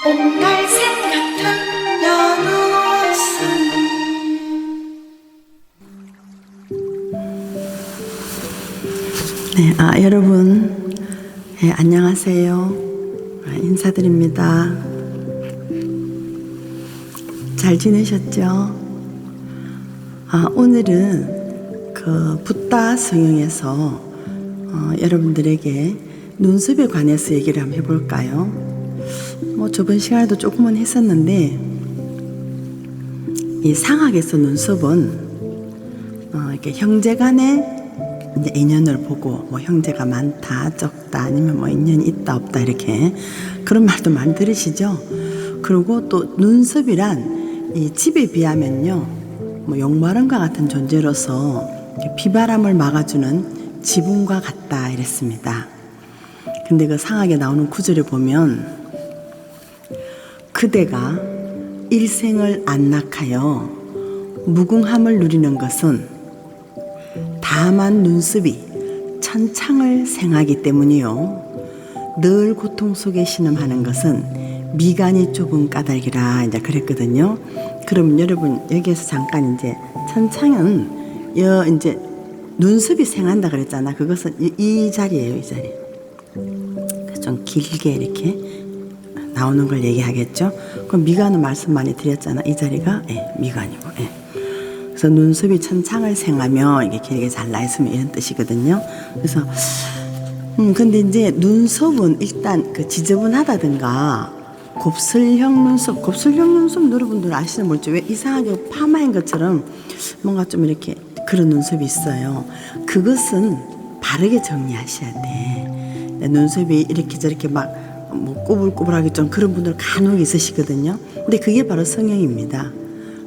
옹달샘 같은 연우승. 네, 여러분, 안녕하세요. 인사드립니다. 잘 지내셨죠? 오늘은 그 붓다 성형에서 여러분들에게 눈썹에 관해서 얘기를 한번 해볼까요? 저번 시간에도 조금은 했었는데, 이 상학에서 눈썹은 이렇게 형제간의 이제 인연을 보고 형제가 많다 적다 아니면 인연이 있다 없다 이렇게 그런 말도 많이 들으시죠. 그리고 또 눈썹이란 이 집에 비하면요 용마름과 같은 존재로서 비바람을 막아주는 지붕과 같다 이랬습니다. 근데 그 상학에 나오는 구절에 보면 그대가 일생을 안락하여 무궁함을 누리는 것은 다만 눈썹이 천창을 생하기 때문이요. 늘 고통 속에 신음하는 것은 미간이 좁은 까닭이라 이제 그랬거든요. 그럼 여러분 여기에서 잠깐 이제 천창은 이제 눈썹이 생한다 그랬잖아. 그것은 이 자리예요, 이 자리. 좀 길게 이렇게 나오는 걸 얘기하겠죠. 그럼 미간은 말씀 많이 드렸잖아. 이 자리가 미간이고. 그래서 눈썹이 천창을 생하며 이게 길게 잘나 있으면 이런 뜻이거든요. 그래서 근데 이제 눈썹은 일단 그 지저분하다든가 곱슬형 눈썹 여러분들 아시는 모르죠? 왜 이상하게 파마인 것처럼 뭔가 좀 이렇게 그런 눈썹이 있어요. 그것은 바르게 정리하셔야 돼. 눈썹이 이렇게 저렇게 막 꾸불꾸불하게 좀 그런 분들 간혹 있으시거든요. 근데 그게 바로 성형입니다.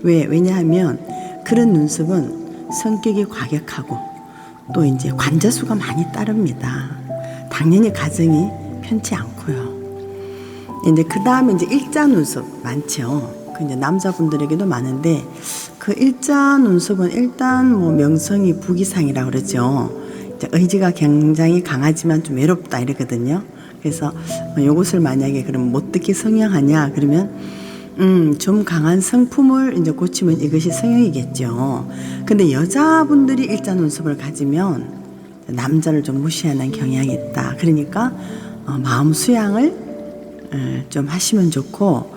왜냐하면 그런 눈썹은 성격이 과격하고 또 이제 관자수가 많이 따릅니다. 당연히 가정이 편치 않고요. 이제 그 다음에 이제 일자 눈썹 많죠. 그 이제 남자분들에게도 많은데 그 일자 눈썹은 일단 명성이 부기상이라고 그러죠. 이제 의지가 굉장히 강하지만 좀 외롭다 이러거든요. 그래서 요것을 만약에 그럼 못되게 성형하냐 그러면 좀 강한 성품을 이제 고치면 이것이 성형이겠죠. 근데 여자분들이 일자 눈썹을 가지면 남자를 좀 무시하는 경향이 있다. 그러니까 마음 수양을 좀 하시면 좋고,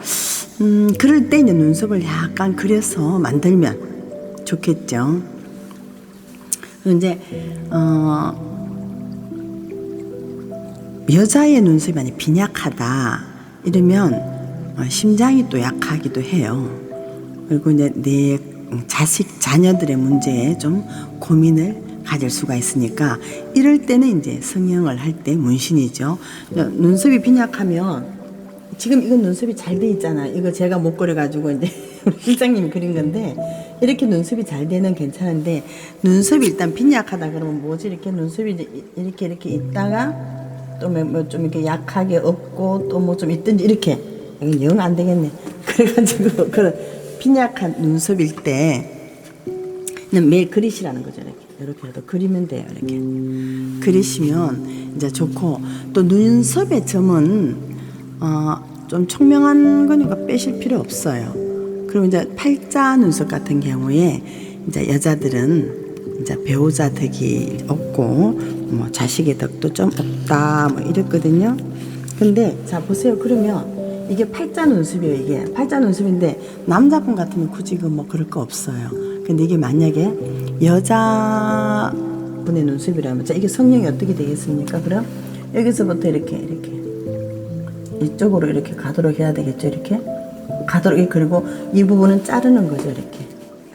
그럴 때 이제 눈썹을 약간 그려서 만들면 좋겠죠. 이제 여자의 눈썹이 많이 빈약하다 이러면 심장이 또 약하기도 해요. 그리고 이제 내 자녀들의 문제에 좀 고민을 가질 수가 있으니까 이럴 때는 이제 성형을 할 때 문신이죠. 눈썹이 빈약하면 지금 이건 눈썹이 잘 돼 있잖아. 이거 제가 못 그려가지고 이제 우리 실장님이 그린 건데 이렇게 눈썹이 잘 되는 괜찮은데 눈썹이 일단 빈약하다 그러면 뭐지? 이렇게 눈썹이 이렇게 있다가 또 뭐 좀 이렇게 약하게 없고 또 뭐 좀 있든지 이렇게 이건 영 안 되겠네. 그래가지고 그런 빈약한 눈썹일 때는 매일 그리시라는 거죠. 이렇게라도 그리면 돼요. 이렇게 그리시면 이제 좋고 또 눈썹의 점은 좀 총명한 거니까 빼실 필요 없어요. 그럼 이제 팔자 눈썹 같은 경우에 이제 여자들은 이제 배우자 덕이 없고 자식의 덕도 좀 없다 이랬거든요. 근데 자 보세요. 그러면 이게 팔자 눈썹이에요. 이게 팔자 눈썹인데 남자분 같으면 굳이 그럴 거 없어요. 근데 이게 만약에 여자분의 눈썹이라면 자 이게 성형이 어떻게 되겠습니까? 그럼 여기서부터 이렇게 이쪽으로 이렇게 가도록 해야 되겠죠. 이렇게 가도록. 그리고 이 부분은 자르는 거죠.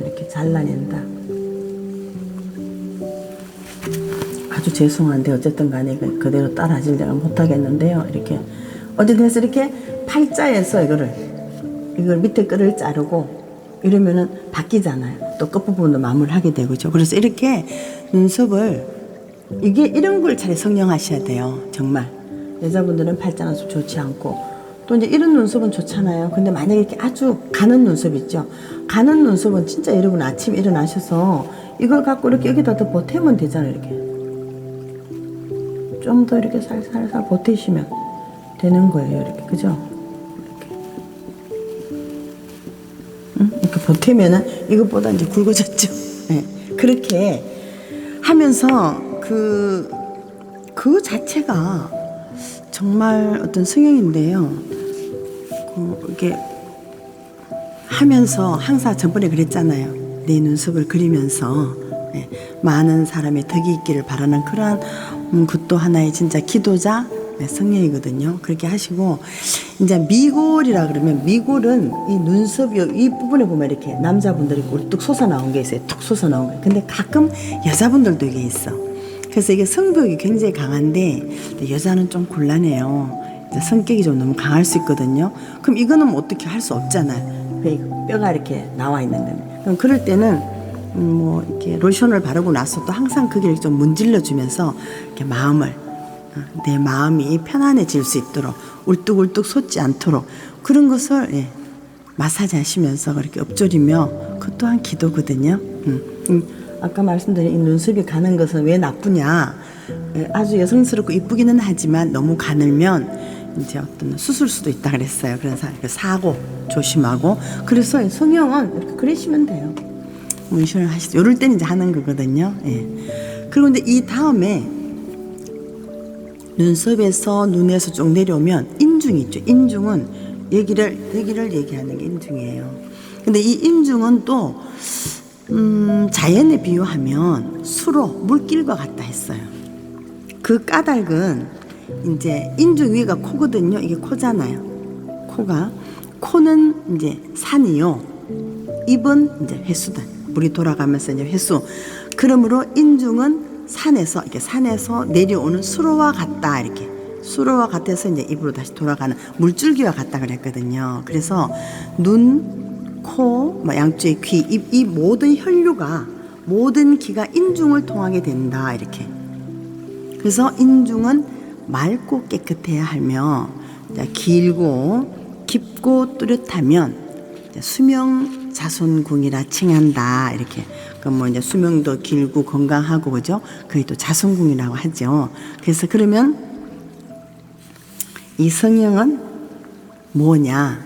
이렇게 잘라낸다. 아주 죄송한데 어쨌든 간에 그대로 따라하질 내가 못하겠는데요. 이렇게 어쨌든 해서 이렇게 팔자에서 이걸 밑에 끈을 자르고 이러면은 바뀌잖아요. 또 끝부분도 마무리하게 되고죠. 그래서 이렇게 눈썹을 이런 걸 차라리 성형하셔야 돼요. 정말 여자분들은 팔자 눈썹 좋지 않고 또 이제 이런 눈썹은 좋잖아요. 근데 만약에 이렇게 아주 가는 눈썹 있죠. 가는 눈썹은 진짜 여러분 아침에 일어나셔서 이걸 갖고 이렇게 여기다 더 보태면 되잖아요. 이렇게 좀 더 이렇게 살살살 보태시면 되는 거예요. 이렇게 그죠? 이렇게 보태면은 이것보다 이제 굵어졌죠. 네. 그렇게 하면서 그 자체가 정말 어떤 성형인데요. 이게 하면서 항상 저번에 그랬잖아요. 내 눈썹을 그리면서 많은 사람의 덕이 있기를 바라는 그러한 그것도 하나의 진짜 기도자 성령이거든요. 그렇게 하시고 이제 미골이라 그러면 미골은 이 눈썹 이 부분에 보면 이렇게 남자분들이 뚝 솟아 나온 게 있어요. 툭 솟아 나온 거. 근데 가끔 여자분들도 이게 있어. 그래서 이게 성벽이 굉장히 강한데 여자는 좀 곤란해요. 성격이 좀 너무 강할 수 있거든요. 그럼 이거는 뭐 어떻게 할 수 없잖아요. 뼈가 이렇게 나와 있는 건데. 그럼 그럴 때는 뭐 이렇게 로션을 바르고 나서 또 항상 그게 좀 문질러 주면서 이렇게 내 마음이 편안해질 수 있도록 울뚝울뚝 솟지 않도록 그런 것을 마사지 하시면서 그렇게 엎조리며 그 또한 기도거든요. 아까 말씀드린 이 눈썹이 가는 것은 왜 나쁘냐? 아주 여성스럽고 이쁘기는 하지만 너무 가늘면 이제 어떤 수술수도 있다 그랬어요. 그래서 사고 조심하고 그래서 성형은 이렇게 그리시면 돼요. 문신을 하시죠. 이럴 때는 이제 하는 거거든요. 그리고 근데 이 다음에 눈썹에서 눈에서 쭉 내려오면 인중 있죠. 인중은 여기를 얘기하는 게 인중이에요. 근데 이 인중은 또 자연에 비유하면 수로 물길과 같다 했어요. 그 까닭은 이제 인중 위가 코거든요. 이게 코잖아요. 코는 이제 산이요. 입은 이제 회수다. 물이 돌아가면서 이제 회수. 그러므로 인중은 산에서 내려오는 수로와 같다. 이렇게 수로와 같아서 이제 입으로 다시 돌아가는 물줄기와 같다 그랬거든요. 그래서 눈, 코, 양쪽의 귀, 입, 이 모든 혈류가 모든 기가 인중을 통하게 된다. 이렇게. 그래서 인중은 맑고 깨끗해야 하며 길고 깊고 뚜렷하면 수명 자손궁이라 칭한다. 이렇게. 그럼 뭐 이제 수명도 길고 건강하고 그죠? 그게 또 자손궁이라고 하죠. 그래서 그러면 이 성형은 뭐냐?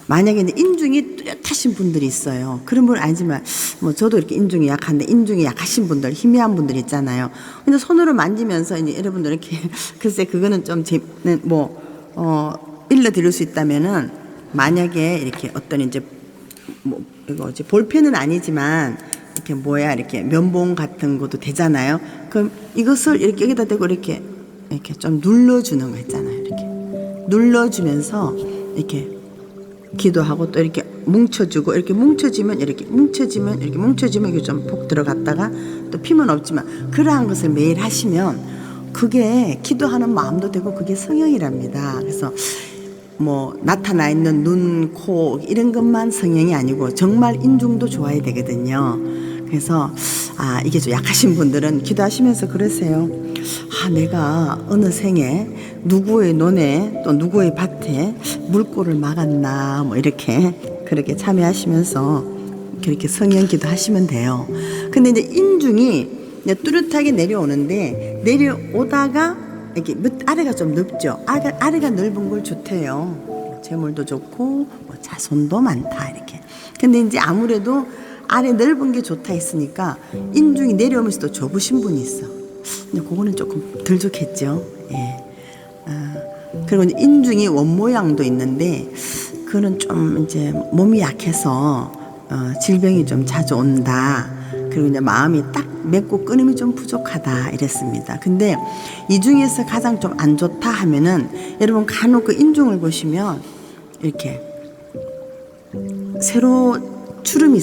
만약에 이제 인중이 뚜렷하신 분들이 있어요. 그런 분 알지만 뭐 저도 이렇게 인중이 약한데 인중이 약하신 분들, 희미한 분들 있잖아요. 근데 손으로 만지면서 이제 여러분들 이렇게 글쎄 그거는 좀 일러드릴 수 있다면은 만약에 이렇게 어떤 이제 뭐 이거 이제 볼펜은 아니지만 이렇게 이렇게 면봉 같은 것도 되잖아요. 그럼 이것을 이렇게 여기다 대고 이렇게 좀 눌러주는 거 있잖아요. 이렇게 눌러주면서 이렇게 기도하고 또 이렇게 뭉쳐주고 이렇게 뭉쳐지면 이렇게 이게 좀 폭 들어갔다가 또 피면 없지만 그러한 것을 매일 하시면 그게 기도하는 마음도 되고 그게 성형이랍니다. 그래서 뭐 나타나 있는 눈, 코 이런 것만 성형이 아니고 정말 인중도 좋아야 되거든요. 그래서 이게 좀 약하신 분들은 기도하시면서 그러세요. 내가 어느 생에 누구의 논에 또 누구의 밭에 물꼬를 막았나 뭐 이렇게 그렇게 참여하시면서 그렇게 성형 기도하시면 돼요. 근데 이제 인중이 이제 뚜렷하게 내려오는데 내려오다가 이렇게 아래가 좀 넓죠. 아래가 넓은 걸 좋대요. 재물도 좋고 뭐 자손도 많다 이렇게. 근데 이제 아무래도 아래 넓은 게 좋다 했으니까 인중이 내려오면서도 좁으신 분이 있어. 근데 그거는 조금 덜 좋겠죠. 그리고 이제 인중이 원 모양도 있는데 그거는 좀 이제 몸이 약해서 질병이 좀 자주 온다. 그리고 이제 마음이 딱 맺고 끊음이 좀 부족하다 이랬습니다. 근데 이 중에서 가장 좀 안 좋다 하면은 여러분 간혹 그 인중을 보시면 이렇게 세로 주름이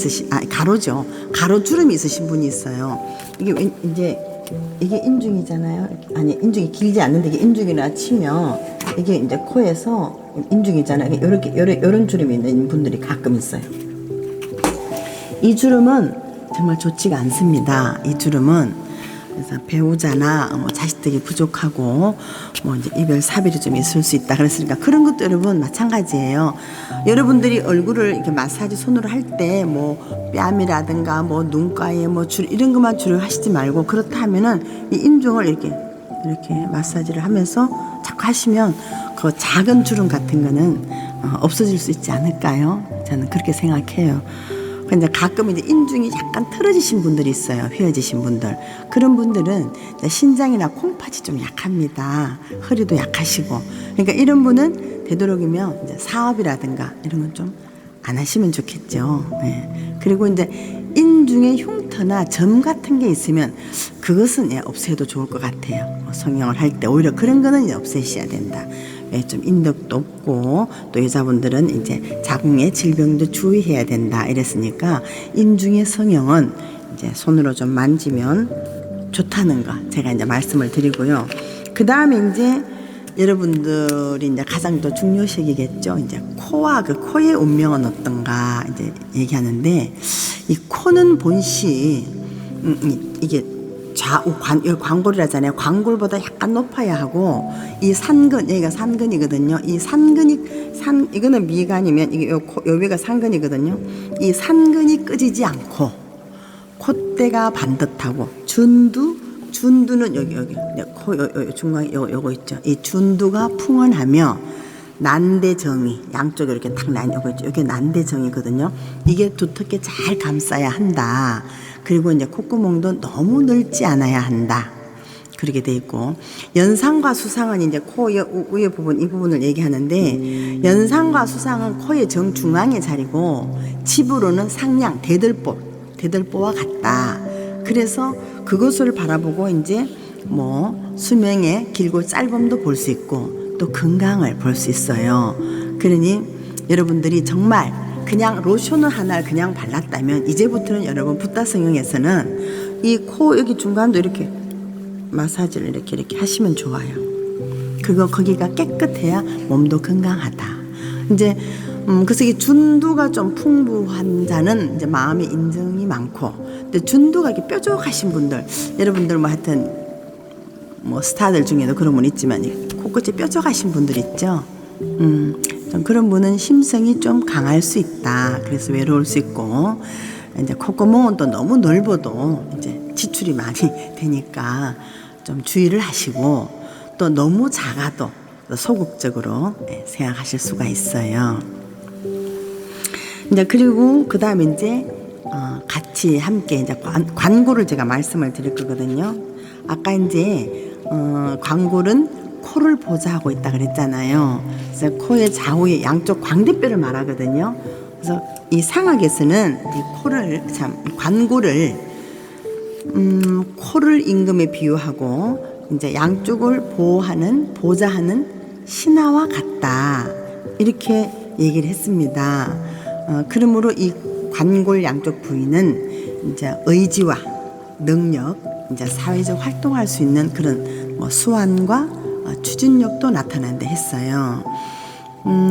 가로죠. 가로 주름이 있으신 분이 있어요. 이게 이게 인중이잖아요. 아니 인중이 길지 않는데 이게 인중이라 치면 이게 이제 코에서 인중이잖아요. 이렇게 이런 주름이 있는 분들이 가끔 있어요. 이 주름은 정말 좋지가 않습니다. 이 주름은 그래서 배우자나 뭐 자식들이 부족하고 뭐 이제 이별 사별이 좀 있을 수 있다 그랬으니까 그런 것도 여러분 마찬가지예요. 여러분들이 얼굴을 이렇게 마사지 손으로 할 때 뭐 뺨이라든가 뭐 눈가에 뭐 이런 것만 주로 하시지 말고 그렇다 하면은 이 인중을 이렇게 마사지를 하면서 자꾸 하시면 그 작은 주름 같은 거는 없어질 수 있지 않을까요? 저는 그렇게 생각해요. 근데 가끔 이제 인중이 약간 틀어지신 분들이 있어요. 휘어지신 분들. 그런 분들은 신장이나 콩팥이 좀 약합니다. 허리도 약하시고. 그러니까 이런 분은 되도록이면 이제 사업이라든가 이런 건 좀 안 하시면 좋겠죠. 네. 그리고 이제 인중에 흉터나 점 같은 게 있으면 그것은 없애도 좋을 것 같아요. 성형을 할 때 오히려 그런 거는 이제 없애셔야 된다. 좀 인덕도 없고 또 여자분들은 이제 자궁의 질병도 주의해야 된다 이랬으니까 인중의 성형은 이제 손으로 좀 만지면 좋다는 거 제가 이제 말씀을 드리고요. 그 다음에 이제 여러분들이 이제 가장 더 중요시기겠죠. 이제 코와 그 코의 운명은 어떤가 이제 얘기하는데 이 코는 본시 이게 좌우 관골이라잖아요. 관골보다 약간 높아야 하고 이 산근 여기가 산근이거든요. 이 산근이 이거는 미간이면 이게 요 위가 산근이거든요. 이 산근이 끄지지 않고 콧대가 반듯하고 준두는 여기 코 중간에 요거 있죠. 이 준두가 풍원하며 난대정이 양쪽에 이렇게 탁 요거 있죠. 이게 난대정이거든요. 이게 두텁게 잘 감싸야 한다. 그리고 이제 콧구멍도 너무 넓지 않아야 한다. 그렇게 돼 있고 연상과 수상은 이제 코 위에 부분 이 부분을 얘기하는데 연상과 수상은 코의 정중앙의 자리고 집으로는 상냥 대들보와 같다. 그래서 그것을 바라보고 이제 뭐 수명의 길고 짧음도 볼 수 있고 또 건강을 볼 수 있어요. 그러니 여러분들이 정말 그냥 로션을 하나를 그냥 발랐다면 이제부터는 여러분 붓다 성형에서는 이 코 여기 중간도 이렇게 마사지를 이렇게 하시면 좋아요. 거기가 깨끗해야 몸도 건강하다. 이제 그래서 이 준두가 좀 풍부한 자는 이제 마음의 인정이 많고, 근데 준두가 이렇게 뾰족하신 분들, 여러분들 뭐 하여튼 뭐 스타들 중에도 그런 분 있지만 코끝이 뾰족하신 분들 있죠. 좀 그런 분은 심성이 좀 강할 수 있다. 그래서 외로울 수 있고, 이제 콧구멍은 또 너무 넓어도 이제 지출이 많이 되니까 좀 주의를 하시고, 또 너무 작아도 소극적으로 생각하실 수가 있어요. 이제 그리고 그 다음에 이제 같이 함께 이제 관골을 제가 말씀을 드릴 거거든요. 아까 이제 관골은 코를 보좌하고 있다 그랬잖아요. 그래서 코의 좌우의 양쪽 광대뼈를 말하거든요. 그래서 이 상학에서는 이 관골을 코를 임금에 비유하고 이제 양쪽을 보좌하는 신하와 같다. 이렇게 얘기를 했습니다. 그러므로 이 관골 양쪽 부위는 이제 의지와 능력, 이제 사회적 활동할 수 있는 그런 뭐 수완과 추진력도 나타난다 했어요.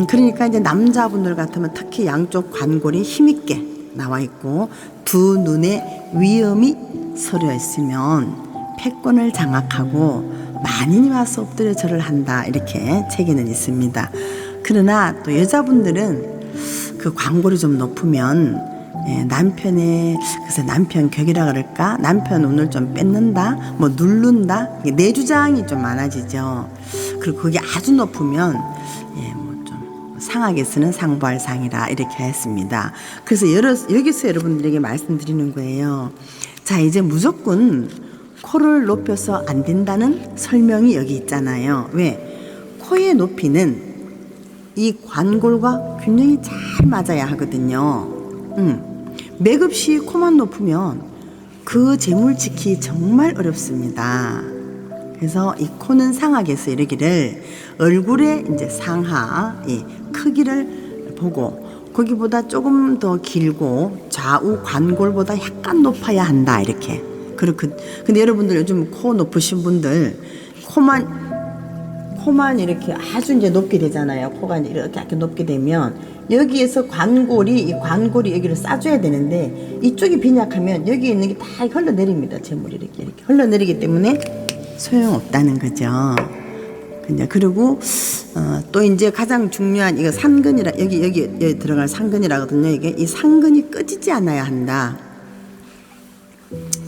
그러니까 이제 남자분들 같으면 특히 양쪽 관골이 힘있게 나와 있고 두 눈에 위험이 서려 있으면 패권을 장악하고 만인이 와서 엎드려 절을 한다. 이렇게 책에는 있습니다. 그러나 또 여자분들은 그 관골이 좀 높으면 그래서 남편 격이라 그럴까? 남편 운을 좀 뺏는다? 뭐 누른다? 내주장이 좀 많아지죠. 그리고 그게 아주 높으면 뭐 좀 상학에서는 상부할 상이라 이렇게 했습니다. 그래서 여기서 여러분들에게 말씀드리는 거예요. 자, 이제 무조건 코를 높여서 안 된다는 설명이 여기 있잖아요. 왜? 코의 높이는 이 관골과 균형이 잘 맞아야 하거든요. 맥없이 코만 높으면 그 재물 지키기 정말 어렵습니다. 그래서 이 코는 상학에서 이르기를 얼굴의 이제 상하 이 크기를 보고 거기보다 조금 더 길고 좌우 관골보다 약간 높아야 한다. 이렇게. 근데 여러분들 요즘 코 높으신 분들 코만 이렇게 아주 이제 높게 되잖아요. 코가 이렇게 높게 되면 여기에서 이 관골이 여기를 싸줘야 되는데 이쪽이 빈약하면 여기 있는 게 다 흘러내립니다. 재물이 이렇게 흘러내리기 때문에 소용없다는 거죠. 그리고 또 이제 가장 중요한 이거 상근이라 여기 들어갈 상근이라거든요. 이게 이 상근이 꺼지지 않아야 한다.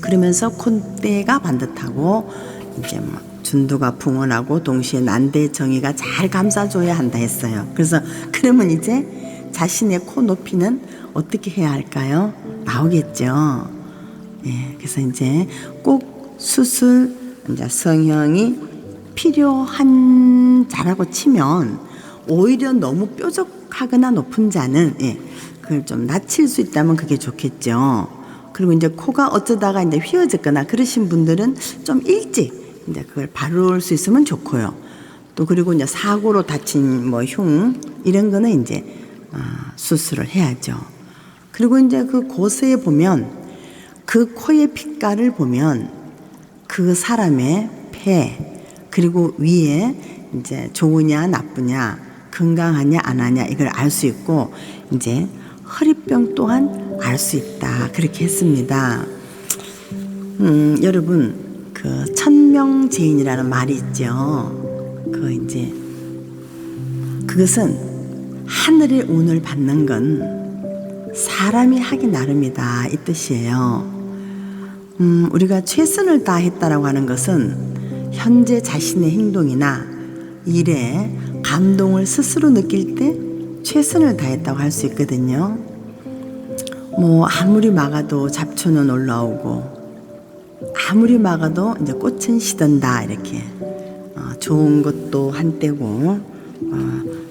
그러면서 콧대가 반듯하고 이제 뭐 준두가 풍원하고 동시에 난대 정의가 잘 감싸줘야 한다 했어요. 그래서 그러면 이제 자신의 코 높이는 어떻게 해야 할까요? 나오겠죠. 예, 그래서 이제 꼭 수술 이제 성형이 필요한 자라고 치면 오히려 너무 뾰족하거나 높은 자는 그걸 좀 낮출 수 있다면 그게 좋겠죠. 그리고 이제 코가 어쩌다가 이제 휘어졌거나 그러신 분들은 좀 일찍 이제 그걸 바를 수 있으면 좋고요. 또 그리고 이제 사고로 다친 뭐 흉 이런 거는 이제 수술을 해야죠. 그리고 이제 그 고서에 보면 그 코의 빛깔을 보면 그 사람의 폐 그리고 위에 이제 좋으냐 나쁘냐 건강하냐 안 하냐 이걸 알 수 있고 이제 허리병 또한 알 수 있다 그렇게 했습니다. 여러분 그 천명제인이라는 말이 있죠. 그 이제 그것은 하늘의 운을 받는 건 사람이 하기 나름이다 이 뜻이에요. 우리가 최선을 다했다라고 하는 것은 현재 자신의 행동이나 일에 감동을 스스로 느낄 때 최선을 다했다고 할 수 있거든요. 뭐 아무리 막아도 잡초는 올라오고 아무리 막아도 이제 꽃은 시든다 이렇게 좋은 것도 한때고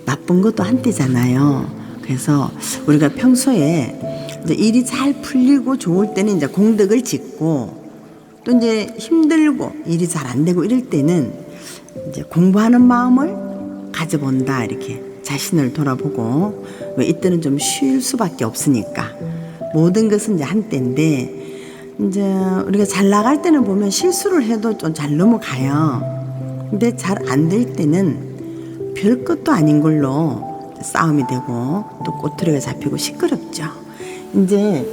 나쁜 것도 한때잖아요. 그래서 우리가 평소에 이제 일이 잘 풀리고 좋을 때는 이제 공덕을 짓고 또 이제 힘들고 일이 잘 안 되고 이럴 때는 이제 공부하는 마음을 가져본다 이렇게 자신을 돌아보고 왜 이때는 좀 쉴 수밖에 없으니까 모든 것은 이제 한때인데 이제 우리가 잘 나갈 때는 보면 실수를 해도 좀 잘 넘어가요. 근데 잘 안 될 때는 별 것도 아닌 걸로 싸움이 되고 또 꼬투리가 잡히고 시끄럽죠. 이제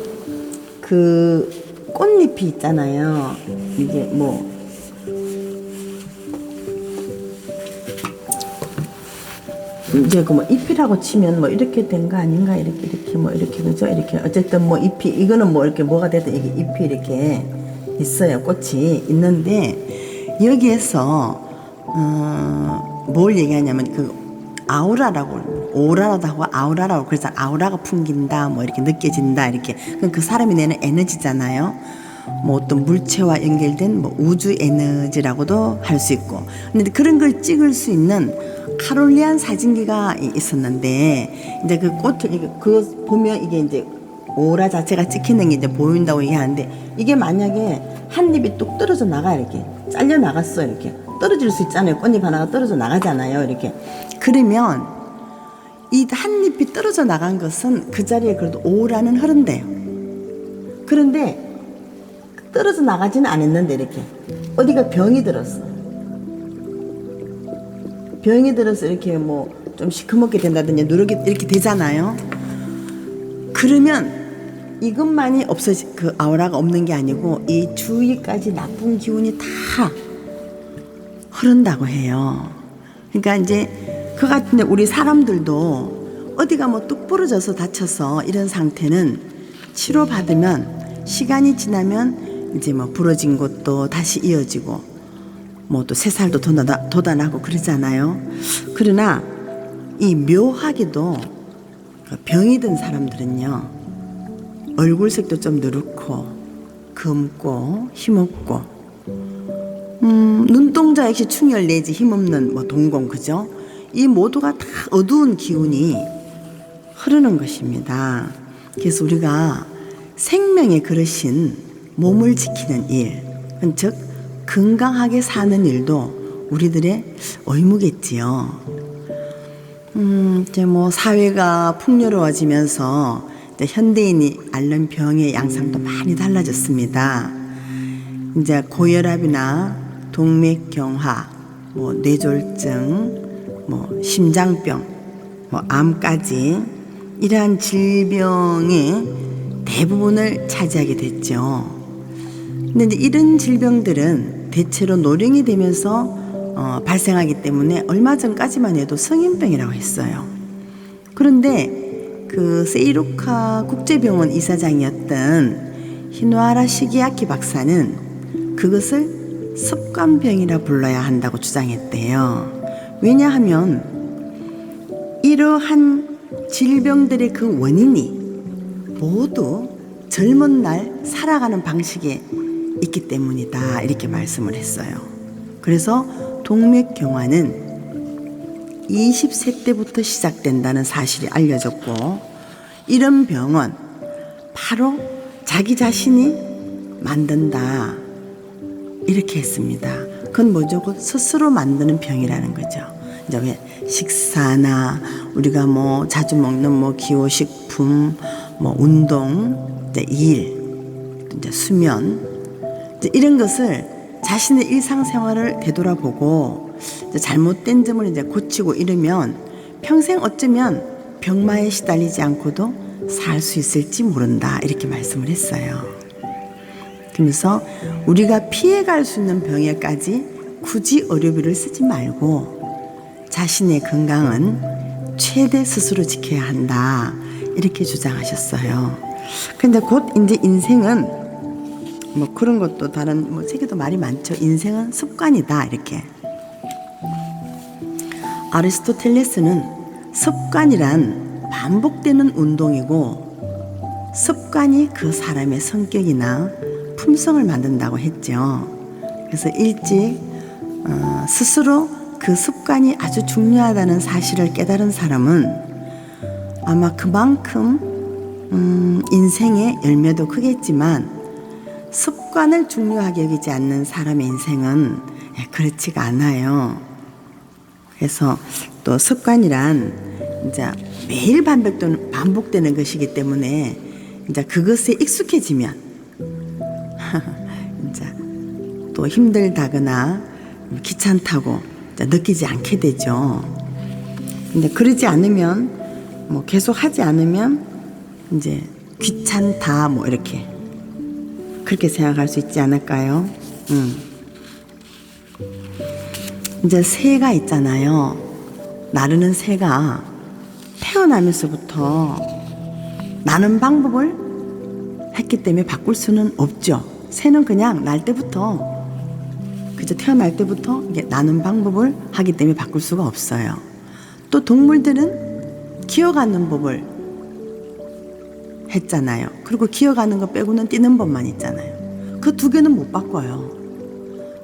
그 꽃잎이 있잖아요. 이게 뭐 이제 그 뭐 잎이라고 치면 뭐 이렇게 된 거 아닌가 이렇게 뭐 이렇게 그죠 이렇게 어쨌든 뭐 잎이 이거는 뭐 이렇게 뭐가 되든 이게 잎이 이렇게 있어요. 꽃이 있는데 여기에서 뭘 얘기하냐면 그 아우라라고 오라라도 하고 아우라라고 그래서 아우라가 풍긴다 뭐 이렇게 느껴진다 이렇게 그 사람이 내는 에너지잖아요. 뭐 어떤 물체와 연결된 뭐 우주 에너지라고도 할 수 있고 근데 그런 걸 찍을 수 있는 카롤리안 사진기가 있었는데 이제 그 꽃을 그거 보면 이게 이제 오라 자체가 찍히는 게 이제 보인다고 얘기하는데 이게 만약에 한 잎이 뚝 떨어져 나가 이렇게 잘려 나갔어 이렇게 떨어질 수 있잖아요. 꽃잎 하나가 떨어져 나가잖아요. 이렇게 그러면 이 한 잎이 떨어져 나간 것은 그 자리에 그래도 오라는 흐른대요. 그런데 떨어져 나가지는 않았는데 이렇게 어디가 병이 들었어. 병이 들어서 이렇게 뭐 좀 시커멓게 된다든지 누렇게 이렇게 되잖아요. 그러면 이것만이 없어지 그 아우라가 없는 게 아니고 이 주위까지 나쁜 기운이 다 흐른다고 해요. 그러니까 이제 그 같은데 우리 사람들도 어디가 뭐 뚝 부러져서 다쳐서 이런 상태는 치료받으면 시간이 지나면 이제 뭐 부러진 곳도 다시 이어지고 뭐 또 새살도 돋아나고 그러잖아요. 그러나 이 묘하게도 병이 든 사람들은요 얼굴색도 좀 누렇고 검고 힘없고 눈동자 역시 충혈 내지 힘없는 뭐 동공 그죠? 이 모두가 다 어두운 기운이 흐르는 것입니다. 그래서 우리가 생명의 그릇인 몸을 지키는 일, 즉 건강하게 사는 일도 우리들의 의무겠지요. 이제 뭐 사회가 풍요로워지면서 이제 현대인이 앓는 병의 양상도 많이 달라졌습니다. 이제 고혈압이나 동맥경화, 뭐 뇌졸중, 뭐 심장병, 뭐 암까지 이러한 질병의 대부분을 차지하게 됐죠. 근데 이제 이런 질병들은 대체로 노령이 되면서 발생하기 때문에 얼마 전까지만 해도 성인병이라고 했어요. 그런데 그 세이루카 국제병원 이사장이었던 히노하라 시게아키 박사는 그것을 습관병이라 불러야 한다고 주장했대요. 왜냐하면 이러한 질병들의 그 원인이 모두 젊은 날 살아가는 방식에 있기 때문이다 이렇게 말씀을 했어요. 그래서 동맥경화는 20세 때부터 시작된다는 사실이 알려졌고, 이런 병은 바로 자기 자신이 만든다 이렇게 했습니다. 그건 뭐죠? 곧 스스로 만드는 병이라는 거죠. 이제 왜 식사나 우리가 뭐 자주 먹는 뭐 기호식품, 뭐 운동, 이제 일, 이제 수면, 이제 이런 것을 자신의 일상생활을 되돌아보고 이제 잘못된 점을 이제 고치고 이러면 평생 어쩌면 병마에 시달리지 않고도 살 수 있을지 모른다 이렇게 말씀을 했어요. 그러면서 우리가 피해갈 수 있는 병에까지 굳이 의료비를 쓰지 말고 자신의 건강은 최대 스스로 지켜야 한다 이렇게 주장하셨어요. 근데 곧 이제 인생은 뭐 그런 것도 다른 뭐 책에도 말이 많죠. 인생은 습관이다 이렇게. 아리스토텔레스는 습관이란 반복되는 운동이고 습관이 그 사람의 성격이나 품성을 만든다고 했죠. 그래서 일찍 스스로 그 습관이 아주 중요하다는 사실을 깨달은 사람은 아마 그만큼 인생의 열매도 크겠지만 습관을 중요하게 여기지 않는 사람의 인생은 그렇지가 않아요. 그래서 또 습관이란 이제 매일 반복되는 것이기 때문에 이제 그것에 익숙해지면 이제 또 힘들다거나 귀찮다고 느끼지 않게 되죠. 근데 그러지 않으면 뭐 계속 하지 않으면 이제 귀찮다 뭐 이렇게 그렇게 생각할 수 있지 않을까요? 이제 새가 있잖아요. 나르는 새가 태어나면서부터 나는 방법을 했기 때문에 바꿀 수는 없죠. 새는 그냥 날 때부터 그저 태어날 때부터 이게 나는 방법을 하기 때문에 바꿀 수가 없어요. 또 동물들은 기어가는 법을 했잖아요. 그리고 기어가는 거 빼고는 뛰는 법만 있잖아요. 그 두 개는 못 바꿔요.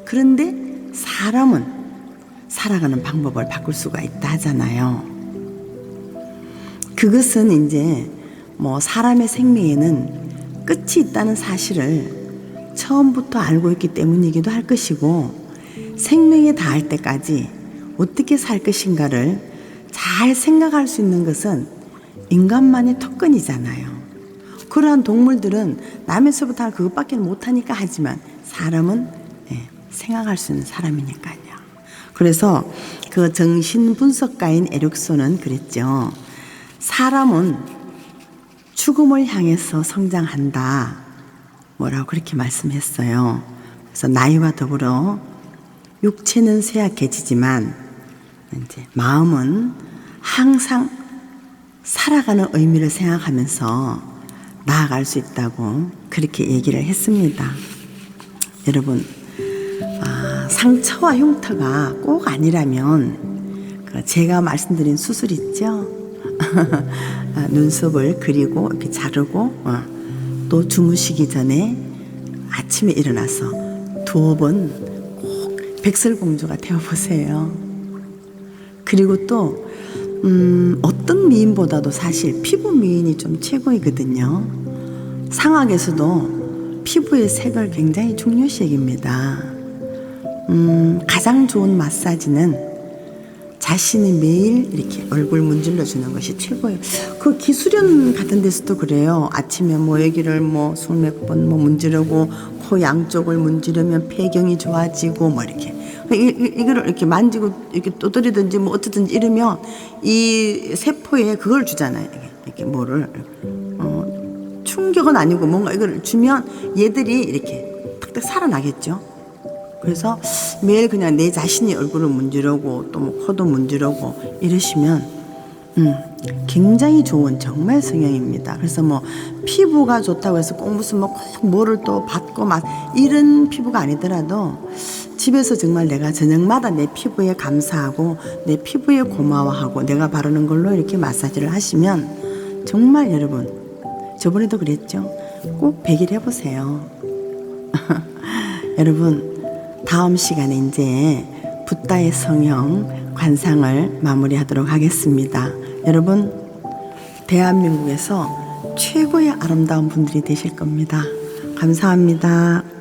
그런데 사람은 살아가는 방법을 바꿀 수가 있다 하잖아요. 그것은 이제 뭐 사람의 생명에는 끝이 있다는 사실을 처음부터 알고 있기 때문이기도 할 것이고, 생명에 닿을 때까지 어떻게 살 것인가를 잘 생각할 수 있는 것은 인간만의 특권이잖아요. 그러한 동물들은 남에서부터 그것밖에 못하니까 하지만 사람은 생각할 수 있는 사람이니까요. 그래서 그 정신분석가인 에릭손은 그랬죠. 사람은 죽음을 향해서 성장한다. 뭐라고 그렇게 말씀했어요. 그래서 나이와 더불어 육체는 쇠약해지지만 이제 마음은 항상 살아가는 의미를 생각하면서 나아갈 수 있다고 그렇게 얘기를 했습니다. 여러분, 상처와 흉터가 꼭 아니라면 제가 말씀드린 수술 있죠? 눈썹을 그리고 이렇게 자르고 또 주무시기 전에 아침에 일어나서 두어 번 꼭 백설공주가 되어보세요. 그리고 또 어떤 미인보다도 사실 피부 미인이 좀 최고이거든요. 상학에서도 피부의 색을 굉장히 중요시 여깁니다. 가장 좋은 마사지는 자신이 매일 이렇게 얼굴 문질러 주는 것이 최고예요. 그 기술연 같은 데서도 그래요. 아침에 뭐 여기를 뭐 수백 번 뭐 문지르고 코 양쪽을 문지르면 폐경이 좋아지고 뭐 이렇게 이거를 이렇게 만지고 이렇게 또드리든지 뭐 어쨌든지 이러면 이 세포에 그걸 주잖아요. 이렇게 뭐를 충격은 아니고 뭔가 이걸 주면 얘들이 이렇게 탁탁 살아나겠죠. 그래서 매일 그냥 내 자신이 얼굴을 문지르고 또 뭐 코도 문지르고 이러시면 굉장히 좋은 정말 성형입니다. 그래서 뭐 피부가 좋다고 해서 꼭 무슨 뭐 꼭 뭐를 또 받고 막 이런 피부가 아니더라도 집에서 정말 내가 저녁마다 내 피부에 감사하고 내 피부에 고마워하고 내가 바르는 걸로 이렇게 마사지를 하시면 정말 여러분, 저번에도 그랬죠? 꼭 100일 해보세요. 여러분, 다음 시간에 이제 붓다의 성형 관상을 마무리하도록 하겠습니다. 여러분, 대한민국에서 최고의 아름다운 분들이 되실 겁니다. 감사합니다.